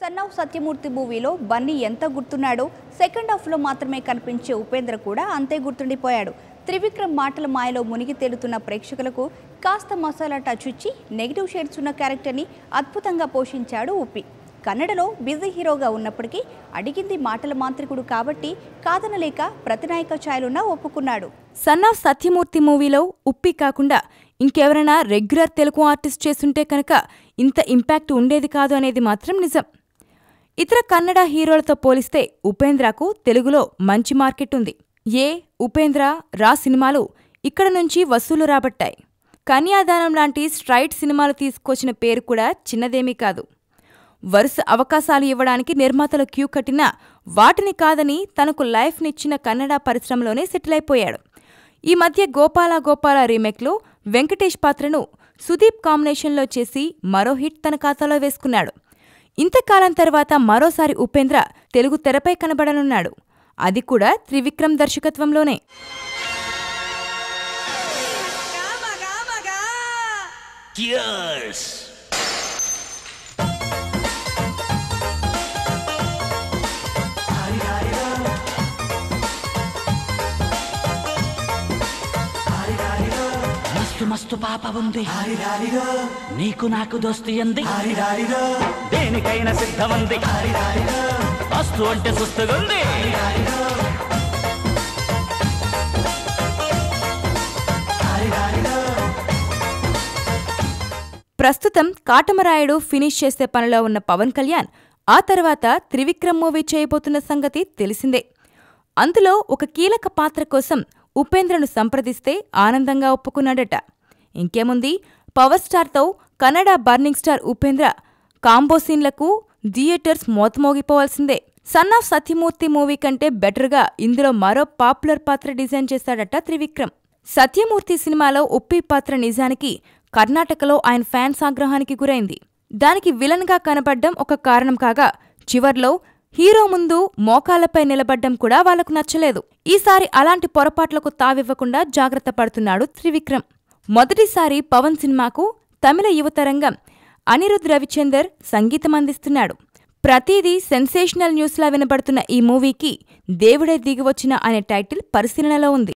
Sun of Satyamurthy మూవీలో బన్నీ ఎంత గుర్తున్నాడో second హాఫ్లో మాత్రమే కనిపించే ఉపేంద్ర కూడా అంతే గుర్తుండిపోయాడు. త్రివిక్రమ్ మాటల మాయలో మునిగి తేలుతున్న ప్రేక్షకులకు కాస్త మసాలా టచ్ ఇచ్చి నెగిటివ్ షేడ్స్ ఉన్న క్యారెక్టర్ని అద్భుతంగా పోషించాడు ఉప్పి. కన్నడలో బిజీ హీరోగా ఉన్నప్పటికీ అడిగింది మాటల మాంత్రికుడు కాబట్టి కాదనలేక ప్రతినాయక ఛాయలున్నా ఒప్పుకున్నాడు. సన్ ఆఫ్ సత్యమూర్తి మూవీలో ఉప్పి కాకుండా ఇంకెవరైనా రెగ్యులర్ తెలుగు ఆర్టిస్ట్ చేస్తుంటే కనుక ఇంత ఇంపాక్ట్ ఉండేది కాదు అనేది మాత్రం నిజం. ఇతర కన్నడ హీరోలతో పోలిస్తే ఉపేంద్రకు తెలుగులో మంచి మార్కెట్ ఉంది. ఉపేంద్ర, రా సినిమాలు ఇక్కడ నుంచి వసూలు రాబట్టాయి. కన్యాదానం లాంటి స్ట్రైట్ సినిమాలు తీసుకొచ్చిన పేరు కూడా చిన్నదేమీ కాదు. వరుస అవకాశాలు ఇవ్వడానికి నిర్మాతలు క్యూ కట్టినా వాటిని కాదని తనకు లైఫ్నిచ్చిన కన్నడ పరిశ్రమలోనే సెటిల్ అయిపోయాడు. ఈ మధ్య గోపాల గోపాల రీమేక్లో వెంకటేష్ పాత్రను సుదీప్ కాంబినేషన్లో చేసి మరో హిట్ తన ఖాతాలో వేసుకున్నాడు. ఇంతకాలం తర్వాత మరోసారి ఉపేంద్ర తెలుగు తెరపై కనబడనున్నాడు. అది కూడా త్రివిక్రమ్ దర్శకత్వంలోనే. మస్తు పాప ఉంది, నీకు నాకు దోస్తి అంది, దేనికైనా సిద్ధమంది, అస్తు అంటే సుస్తుగుంది. ప్రస్తుతం కాటమరాయుడు ఫినిష్ చేసే పనిలో ఉన్న పవన్ కళ్యాణ్ ఆ తర్వాత త్రివిక్రమ్ మూవీ చేయబోతున్న సంగతి తెలిసిందే. అందులో ఒక కీలక పాత్ర కోసం ఉపేంద్రను సంప్రదిస్తే ఆనందంగా ఒప్పుకున్నాడట. ఇంకేముంది, పవర్ స్టార్తో Kannada burning star Upendra combo సీన్లకు థియేటర్స్ మోతమోగిపోవాల్సిందే. సన్ ఆఫ్ సత్యమూర్తి మూవీ కంటే బెటర్గా ఇందులో మరో పాపులర్ పాత్ర డిజైన్ చేశాడట త్రివిక్రమ్. సత్యమూర్తి సినిమాలో ఉప్పి పాత్ర నిజానికి కర్ణాటకలో ఆయన ఫ్యాన్స్ ఆగ్రహానికి గురైంది. దానికి విలన్గా కనబడ్డం ఒక కారణం కాగా, చివర్లో హీరో ముందు మోకాళ్లపై నిలబడ్డం కూడా వాళ్లకు నచ్చలేదు. ఈసారి అలాంటి పొరపాట్లకు తావివ్వకుండా జాగ్రత్త పడుతున్నాడు త్రివిక్రమ్. మొదటిసారి పవన్ సినిమాకు తమిళ యువతరంగం అనిరుద్ రవిచందర్ సంగీతం అందిస్తున్నాడు. ప్రతిదీ సెన్సేషనల్ న్యూస్లా వినబడుతున్న ఈ మూవీకి దేవుడే దిగివచ్చిన అనే టైటిల్ పరిశీలనలో ఉంది.